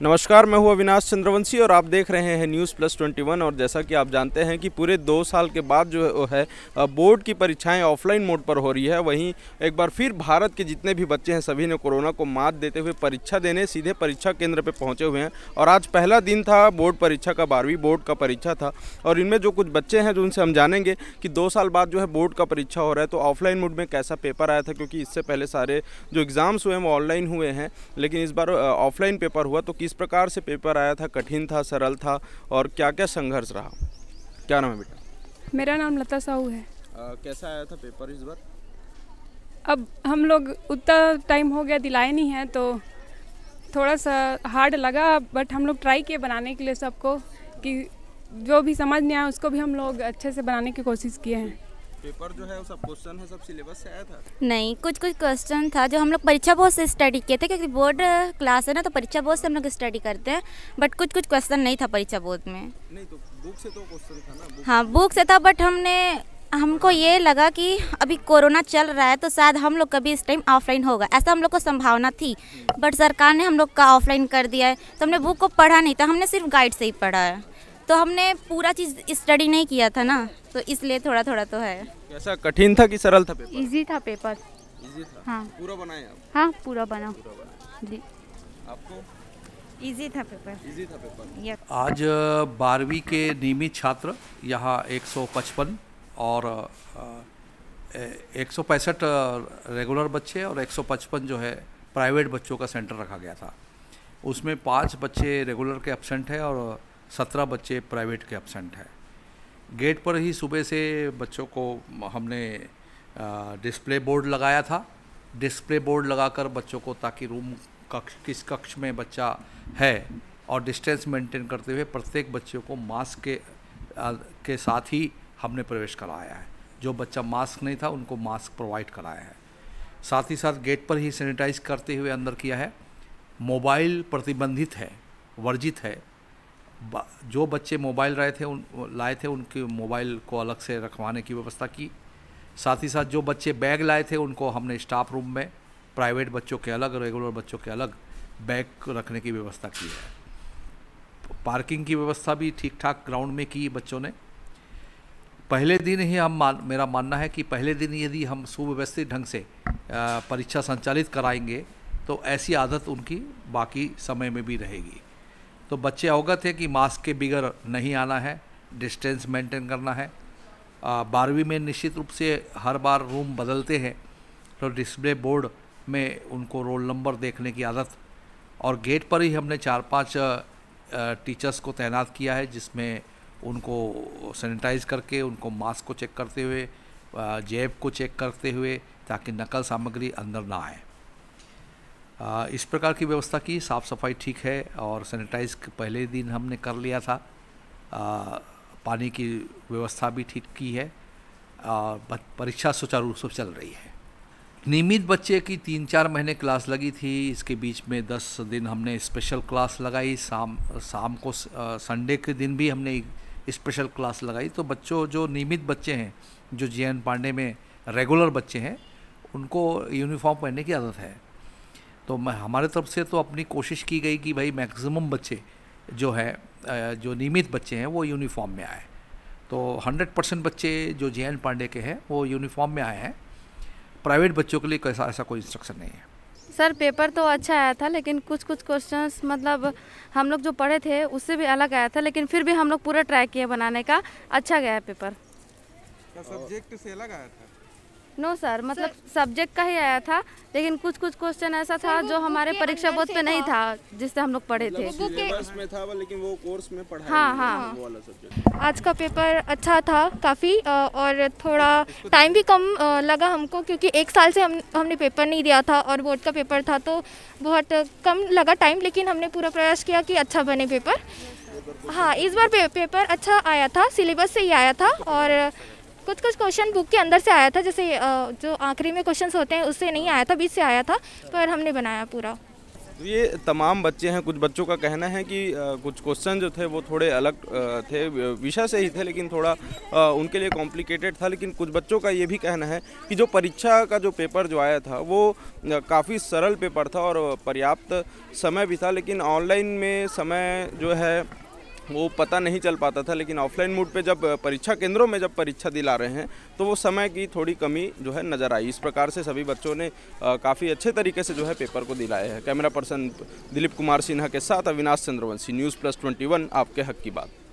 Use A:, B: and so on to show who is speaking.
A: नमस्कार, मैं हूं अविनाश चंद्रवंशी और आप देख रहे हैं न्यूज़ प्लस 21। और जैसा कि आप जानते हैं कि पूरे 2 साल के बाद जो है बोर्ड की परीक्षाएं ऑफलाइन मोड पर हो रही है। वहीं एक बार फिर भारत के जितने भी बच्चे हैं सभी ने कोरोना को मात देते हुए परीक्षा देने सीधे परीक्षा केंद्र पर पहुंचे हुए हैं। और आज पहला दिन था बोर्ड परीक्षा का, 12वीं बोर्ड का परीक्षा था। और इनमें जो कुछ बच्चे हैं जो उनसे हम जानेंगे कि 2 साल बाद जो है बोर्ड का परीक्षा हो रहा है तो ऑफलाइन मोड में कैसा पेपर आया था, क्योंकि इससे पहले सारे जो एग्ज़ाम्स हुए हैं वो ऑनलाइन हुए हैं, लेकिन इस बार ऑफलाइन पेपर हुआ। तो किस प्रकार से पेपर आया था, कठिन था, सरल था और क्या क्या संघर्ष रहा? क्या नाम है बेटा?
B: मेरा नाम लता साहू है।
A: कैसा आया था पेपर इस बार?
B: अब हम लोग उतना टाइम हो गया दिलाए नहीं है तो थोड़ा सा हार्ड लगा, बट हम लोग ट्राई किए बनाने के लिए सबको, कि जो भी समझ नहीं आया उसको भी हम लोग अच्छे से बनाने की कोशिश किए हैं।
A: पेपर जो है वो सब क्वेश्चन है सब सिलेबस से आया था?
C: नहीं, कुछ कुछ क्वेश्चन था जो हम लोग परीक्षा बोर्ड से स्टडी किए थे, क्योंकि बोर्ड क्लास है ना तो परीक्षा बोर्ड से हम लोग स्टडी करते हैं। बट कुछ कुछ क्वेश्चन नहीं था परीक्षा बोर्ड में।
A: नहीं तो बुक से तो क्वेश्चन था ना?
C: हाँ, बुक से था, बट हमको ये लगा कि अभी कोरोना चल रहा है तो शायद हम लोग कभी इस टाइम ऑफलाइन होगा, ऐसा हम लोग को संभावना थी। बट सरकार ने हम लोग का ऑफलाइन कर दिया है, तो हमने बुक को पढ़ा नहीं था, हमने सिर्फ गाइड से ही पढ़ा है। तो हमने पूरा चीज़ स्टडी नहीं किया था ना, तो इसलिए थोड़ा थोड़ा तो है।
A: कैसा, कठिन था कि सरल था पेपर?
D: इजी था पेपर।
A: इजी था?
D: हाँ।
A: पूरा बनाए आप?
D: हाँ, पूरा बना जी।
A: आपको?
C: इजी था पेपर।
A: इजी था पेपर।
E: आज 12वीं के नियमित छात्र यहाँ 155 और 165 रेगुलर बच्चे और 155 जो है प्राइवेट बच्चों का सेंटर रखा गया था। उसमें 5 बच्चे रेगुलर के एब्सेंट है और 17 बच्चे प्राइवेट के एब्सेंट है। गेट पर ही सुबह से बच्चों को हमने डिस्प्ले बोर्ड लगाया था। डिस्प्ले बोर्ड लगाकर बच्चों को, ताकि रूम किस कक्ष में बच्चा है और डिस्टेंस मेंटेन करते हुए प्रत्येक बच्चे को मास्क के साथ ही हमने प्रवेश कराया है। जो बच्चा मास्क नहीं था उनको मास्क प्रोवाइड कराया है। साथ ही साथ गेट पर ही सैनिटाइज करते हुए अंदर किया है। मोबाइल प्रतिबंधित है, वर्जित है। जो बच्चे मोबाइल लाए थे उनके मोबाइल को अलग से रखवाने की व्यवस्था की। साथ ही साथ जो बच्चे बैग लाए थे उनको हमने स्टाफ रूम में प्राइवेट बच्चों के अलग, रेगुलर बच्चों के अलग बैग रखने की व्यवस्था की है। पार्किंग की व्यवस्था भी ठीक ठाक ग्राउंड में की बच्चों ने। पहले दिन ही मेरा मानना है कि पहले दिन यदि हम सुव्यवस्थित ढंग से परीक्षा संचालित कराएंगे तो ऐसी आदत उनकी बाकी समय में भी रहेगी। तो बच्चे अवगत है कि मास्क के बगैर नहीं आना है, डिस्टेंस मेंटेन करना है। 12वीं में निश्चित रूप से हर बार रूम बदलते हैं तो डिस्प्ले बोर्ड में उनको रोल नंबर देखने की आदत, और गेट पर ही हमने 4-5 टीचर्स को तैनात किया है, जिसमें उनको सैनिटाइज करके उनको मास्क को चेक करते हुए, जेब को चेक करते हुए, ताकि नकल सामग्री अंदर ना आए। इस प्रकार की व्यवस्था की। साफ़ सफाई ठीक है और सैनिटाइज पहले दिन हमने कर लिया था। पानी की व्यवस्था भी ठीक की है और परीक्षा सुचारू रूप से चल रही है। नियमित बच्चे की 3-4 महीने क्लास लगी थी। इसके बीच में 10 दिन हमने स्पेशल क्लास लगाई। शाम को संडे के दिन भी हमने स्पेशल क्लास लगाई। तो बच्चों जो नियमित बच्चे हैं, जो JN पांडे में रेगुलर बच्चे हैं, उनको यूनिफॉर्म पहनने की आदत है। तो हमारे तरफ से तो अपनी कोशिश की गई कि भाई मैक्सिमम बच्चे जो नियमित बच्चे हैं वो यूनिफॉर्म में आए। तो 100% बच्चे जो JN पांडे के हैं वो यूनिफॉर्म में आए हैं। प्राइवेट बच्चों के लिए ऐसा कोई इंस्ट्रक्शन नहीं है।
D: सर, पेपर तो अच्छा आया था, लेकिन कुछ कुछ क्वेश्चंस मतलब हम लोग जो पढ़े थे उससे भी अलग आया था, लेकिन फिर भी हम लोग पूरा ट्राई किए बनाने का। अच्छा गया पेपर।
A: क्या सब्जेक्ट से अलग आया था?
D: नो सर, मतलब सब्जेक्ट का ही आया था, लेकिन कुछ कुछ क्वेश्चन ऐसा था जो हमारे परीक्षा बोर्ड पे नहीं था, जिससे हम लोग पढ़े थे।
A: सिलेबस में था लेकिन वो कोर्स में पढ़ा।
D: हाँ।
A: वो वाला सब्जेक्ट।
F: आज का पेपर अच्छा था काफ़ी, और थोड़ा टाइम भी कम लगा हमको, क्योंकि 1 साल से हमने पेपर नहीं दिया था और बोर्ड का पेपर था, तो बहुत कम लगा टाइम, लेकिन हमने पूरा प्रयास किया कि अच्छा बने पेपर। हाँ, इस बार पेपर अच्छा आया था, सिलेबस से ही आया था, और कुछ कुछ क्वेश्चन बुक के अंदर से आया था, जैसे जो आखिरी में क्वेश्चंस होते हैं उससे नहीं आया था, बीच से आया था, पर हमने बनाया पूरा।
A: ये तमाम बच्चे हैं। कुछ बच्चों का कहना है कि कुछ क्वेश्चन जो थे वो थोड़े अलग थे, विषय से ही थे, लेकिन थोड़ा उनके लिए कॉम्प्लिकेटेड था। लेकिन कुछ बच्चों का ये भी कहना है कि जो परीक्षा का जो पेपर जो आया था वो काफ़ी सरल पेपर था और पर्याप्त समय भी था, लेकिन ऑनलाइन में समय जो है वो पता नहीं चल पाता था। लेकिन ऑफलाइन मोड पे जब परीक्षा केंद्रों में जब परीक्षा दिला रहे हैं तो वो समय की थोड़ी कमी जो है नज़र आई। इस प्रकार से सभी बच्चों ने काफ़ी अच्छे तरीके से जो है पेपर को दिलाया है। कैमरा पर्सन दिलीप कुमार सिन्हा के साथ अविनाश चंद्रवंशी, न्यूज़ प्लस 21, आपके हक की बात।